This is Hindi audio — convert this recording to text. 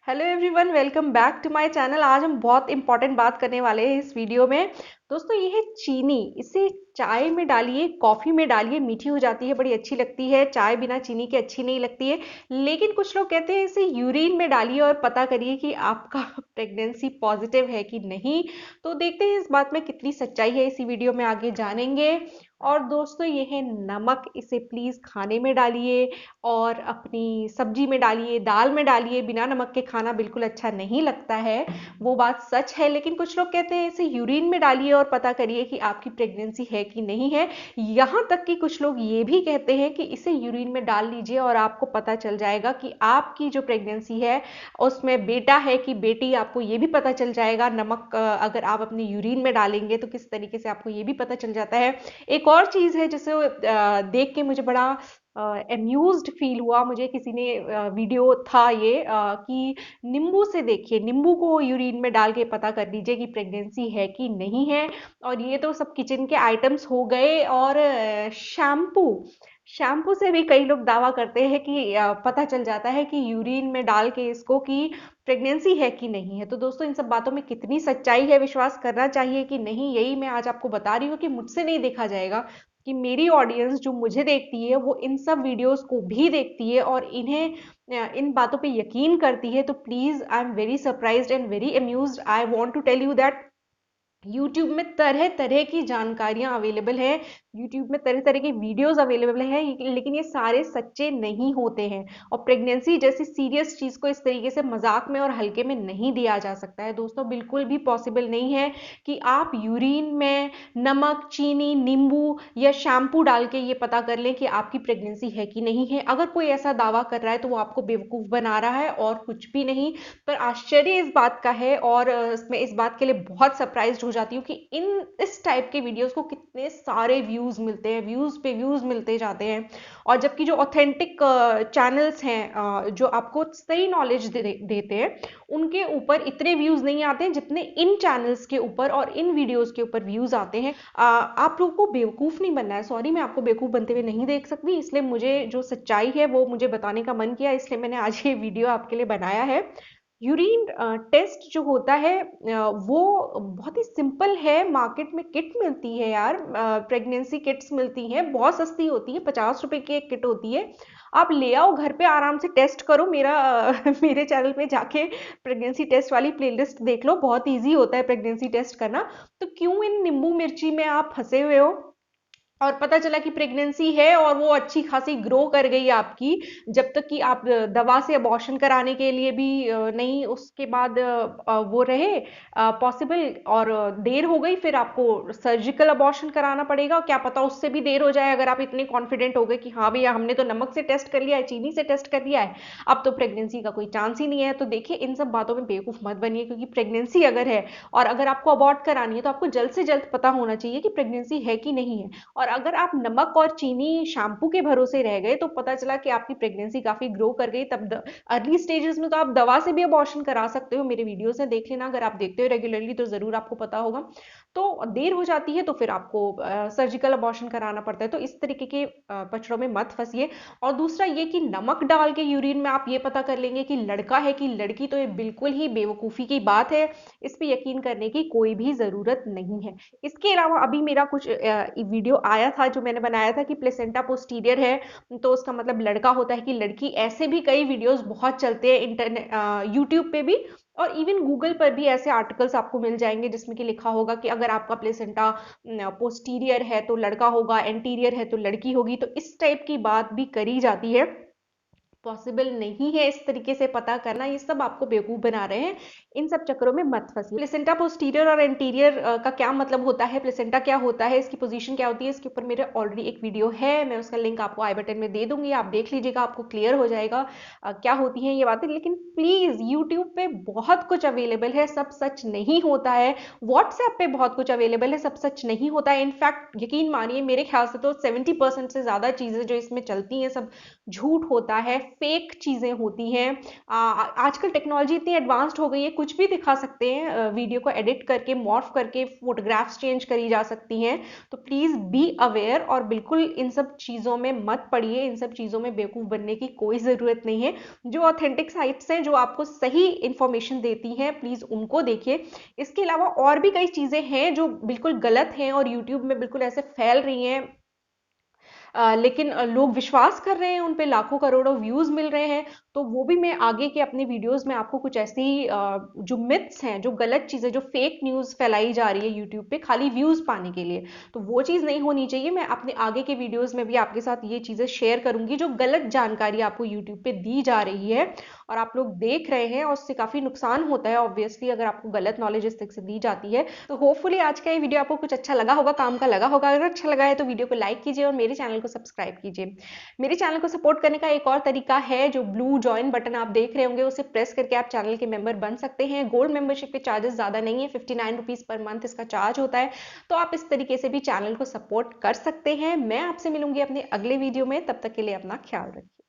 Hello everyone, welcome back to my channel. आज हम बहुत इंपॉर्टेंट बात करने वाले हैं इस वीडियो में। दोस्तों, ये है चीनी। इसे चाय में डालिए, कॉफ़ी में डालिए, मीठी हो जाती है, बड़ी अच्छी लगती है। चाय बिना चीनी के अच्छी नहीं लगती है। लेकिन कुछ लोग कहते हैं इसे यूरिन में डालिए और पता करिए कि आपका प्रेगनेंसी पॉजिटिव है कि नहीं। तो देखते हैं इस बात में कितनी सच्चाई है, इसी वीडियो में आगे जानेंगे। और दोस्तों, ये है नमक। इसे प्लीज़ खाने में डालिए और अपनी सब्जी में डालिए, दाल में डालिए। बिना नमक के खाना बिल्कुल अच्छा नहीं लगता है, वो बात सच है। लेकिन कुछ लोग कहते हैं इसे यूरिन में डालिए और पता करिए कि आपकी प्रेगनेंसी है कि नहीं है। यहाँ तक कि कुछ लोग ये भी कहते हैं कि इसे यूरिन में डाल लीजिए और आपको पता चल जाएगा कि आपकी जो प्रेगनेंसी है उसमें बेटा है कि बेटी। आपको ये भी पता चल जाएगा। नमक अगर आप अपने यूरिन में डालेंगे तो किस तरीके से आपको ये भी पता चल जाता है। एक और चीज़ है जिसे देख के मुझे बड़ा एम्यूज्ड फील हुआ। मुझे किसी ने वीडियो था ये कि नींबू से देखिए, नींबू को यूरिन में डाल के पता कर लीजिए कि प्रेगनेंसी है कि नहीं है। और ये तो सब किचन के आइटम्स हो गए। और शैम्पू, शैम्पू से भी कई लोग दावा करते हैं कि पता चल जाता है कि यूरिन में डाल के इसको कि प्रेगनेंसी है कि नहीं है। तो दोस्तों, इन सब बातों में कितनी सच्चाई है, विश्वास करना चाहिए कि नहीं, यही मैं आज आपको बता रही हूँ कि मुझसे नहीं देखा जाएगा। कि मेरी ऑडियंस जो मुझे देखती है वो इन सब वीडियोस को भी देखती है और इन्हें इन बातों पे यकीन करती है। तो please, I am very surprised and very amused. I want to tell you that YouTube में तरह तरह की जानकारियां अवेलेबल हैं। यूट्यूब में तरह तरह के वीडियोस अवेलेबल हैं, लेकिन ये सारे सच्चे नहीं होते हैं। और प्रेगनेंसी जैसी सीरियस चीज को इस तरीके से मजाक में और हल्के में नहीं दिया जा सकता है। दोस्तों, बिल्कुल भी पॉसिबल नहीं है कि आप यूरिन में नमक, चीनी, नींबू या शैम्पू डाल के ये पता कर लें कि आपकी प्रेगनेंसी है कि नहीं है। अगर कोई ऐसा दावा कर रहा है तो वो आपको बेवकूफ बना रहा है और कुछ भी नहीं। पर आश्चर्य इस बात का है और मैं इस बात के लिए बहुत सरप्राइज्ड हो जाती हूँ कि इस टाइप के वीडियोस को कितने सारे व्यूज मिलते हैं, व्यूज पे व्यूज मिलते जाते हैं। और जबकि जो ऑथेंटिक चैनल्स हैं, जो आपको सही नॉलेज देते हैं, उनके ऊपर इतने व्यूज नहीं आते हैं जितने इन चैनल्स के ऊपर और इन वीडियोस के ऊपर व्यूज आते हैं। आप लोगों को बेवकूफ नहीं बनना है। सॉरी, मैं आपको बेवकूफ बनते हुए नहीं देख सकती, इसलिए मुझे जो सच्चाई है वो मुझे बताने का मन किया, इसलिए मैंने आज ये वीडियो आपके लिए बनाया है। यूरिन टेस्ट जो होता है वो बहुत ही सिंपल है। मार्केट में किट मिलती है यार, प्रेगनेंसी किट्स मिलती हैं, बहुत सस्ती होती है, 50 रुपए की एक किट होती है। आप ले आओ घर पे, आराम से टेस्ट करो। मेरा मेरे चैनल पे जाके प्रेगनेंसी टेस्ट वाली प्लेलिस्ट देख लो, बहुत इजी होता है प्रेगनेंसी टेस्ट करना। तो क्यों इन नींबू मिर्ची में आप फंसे हुए हो? और पता चला कि प्रेगनेंसी है और वो अच्छी खासी ग्रो कर गई आपकी, जब तक कि आप दवा से अबॉर्शन कराने के लिए भी नहीं उसके बाद वो रहे पॉसिबल। और देर हो गई, फिर आपको सर्जिकल अबॉर्शन कराना पड़ेगा। क्या पता उससे भी देर हो जाए, अगर आप इतने कॉन्फिडेंट हो गए कि हाँ भैया, हमने तो नमक से टेस्ट कर लिया है, चीनी से टेस्ट कर लिया है, अब तो प्रेगनेंसी का कोई चांस ही नहीं है। तो देखिए, इन सब बातों में बेवकूफ मत बनिए, क्योंकि प्रेगनेंसी अगर है और अगर आपको अबॉर्ट करानी है तो आपको जल्द से जल्द पता होना चाहिए कि प्रेगनेंसी है कि नहीं है। और अगर आप नमक और चीनी शैम्पू के भरोसे रह गए तो पता चला कि आपकी प्रेगनेंसी काफी ग्रो कर गई, तब अर्ली स्टेजेस में तो आप दवा से भी अबॉर्शन करा सकते हो। मेरे वीडियो से देख लेना, अगर आप देखते हो रेगुलरली तो जरूर आपको पता होगा। तो देर हो जाती है तो फिर आपको सर्जिकल अबॉर्शन कराना पड़ता है। तो इस तरीके के पचड़ों में मत फंसिए। और दूसरा ये कि नमक डाल के यूरिन में आप ये पता कर लेंगे कि लड़का है कि लड़की, तो ये बिल्कुल ही बेवकूफ़ी की बात है। इस पे यकीन करने की कोई भी ज़रूरत नहीं है। इसके अलावा अभी मेरा कुछ वीडियो आया था जो मैंने बनाया था कि प्लेसेंटा पोस्टीरियर है तो उसका मतलब लड़का होता है कि लड़की। ऐसे भी कई वीडियोस बहुत चलते हैं इंटरनेट, यूट्यूब पे भी और इवन गूगल पर भी ऐसे आर्टिकल्स आपको मिल जाएंगे जिसमें कि लिखा होगा कि अगर आपका प्लेसेंटा पोस्टीरियर है तो लड़का होगा, एंटीरियर है तो लड़की होगी। तो इस टाइप की बात भी करी जाती है। पॉसिबल नहीं है इस तरीके से पता करना, ये सब आपको बेवकूफ बना रहे हैं। इन सब चक्करों में मत फंसिए। प्लेसेंटा पोस्टीरियर और एंटीरियर का क्या मतलब होता है, प्लेसेंटा क्या होता है, इसकी पोजीशन क्या होती है, इसके ऊपर मेरे ऑलरेडी एक वीडियो है, मैं उसका लिंक आपको आई बटन में दे दूंगी, आप देख लीजिएगा, आपको क्लियर हो जाएगा क्या होती हैं ये बातें। लेकिन प्लीज, यूट्यूब पे बहुत कुछ अवेलेबल है, सब सच नहीं होता है। व्हाट्सएप पे बहुत कुछ अवेलेबल है, सब सच नहीं होता है। इनफैक्ट यकीन मानिए, मेरे ख्याल से तो 70% से ज्यादा चीजें जो इसमें चलती हैं सब झूठ होता है, फेक चीज़ें होती हैं। आजकल टेक्नोलॉजी इतनी एडवांस्ड हो गई है, कुछ भी दिखा सकते हैं, वीडियो को एडिट करके, मॉर्फ करके फोटोग्राफ्स चेंज करी जा सकती हैं। तो प्लीज़ बी अवेयर और बिल्कुल इन सब चीज़ों में मत पड़िए, इन सब चीज़ों में बेवकूफ़ बनने की कोई ज़रूरत नहीं है। जो ऑथेंटिक साइट्स हैं, जो आपको सही इंफॉर्मेशन देती हैं, प्लीज़ उनको देखिए। इसके अलावा और भी कई चीज़ें हैं जो बिल्कुल गलत हैं और यूट्यूब में बिल्कुल ऐसे फैल रही हैं, लेकिन लोग विश्वास कर रहे हैं, उन पे लाखों करोड़ों व्यूज़ मिल रहे हैं। तो वो भी मैं आगे के अपने वीडियोज़ में आपको कुछ ऐसी जो मिथ्स हैं, जो गलत चीज़ें, जो फेक न्यूज़ फैलाई जा रही है यूट्यूब पे खाली व्यूज़ पाने के लिए, तो वो चीज़ नहीं होनी चाहिए। मैं अपने आगे के वीडियोज़ में भी आपके साथ ये चीज़ें शेयर करूँगी, जो गलत जानकारी आपको यूट्यूब पे दी जा रही है और आप लोग देख रहे हैं और उससे काफ़ी नुकसान होता है ऑब्वियसली, अगर आपको गलत नॉलेज इस तरीके से दी जाती है। तो होपफुली आज का ये वीडियो आपको कुछ अच्छा लगा होगा, काम का लगा होगा। अगर अच्छा लगा है तो वीडियो को लाइक कीजिए और मेरे चैनल को सब्सक्राइब कीजिए। मेरे चैनल को सपोर्ट करने का एक और तरीका है, जो ब्लू जॉइन बटन आप देख रहे होंगे, उसे प्रेस करके आप चैनल के मेंबर बन सकते हैं। गोल्ड मेंबरशिप के चार्जेस ज़्यादा नहीं है, 59 रुपीज़ पर मंथ इसका चार्ज होता है। तो आप इस तरीके से भी चैनल को सपोर्ट कर सकते हैं। मैं आपसे मिलूंगी अपने अगले वीडियो में, तब तक के लिए अपना ख्याल रखिए।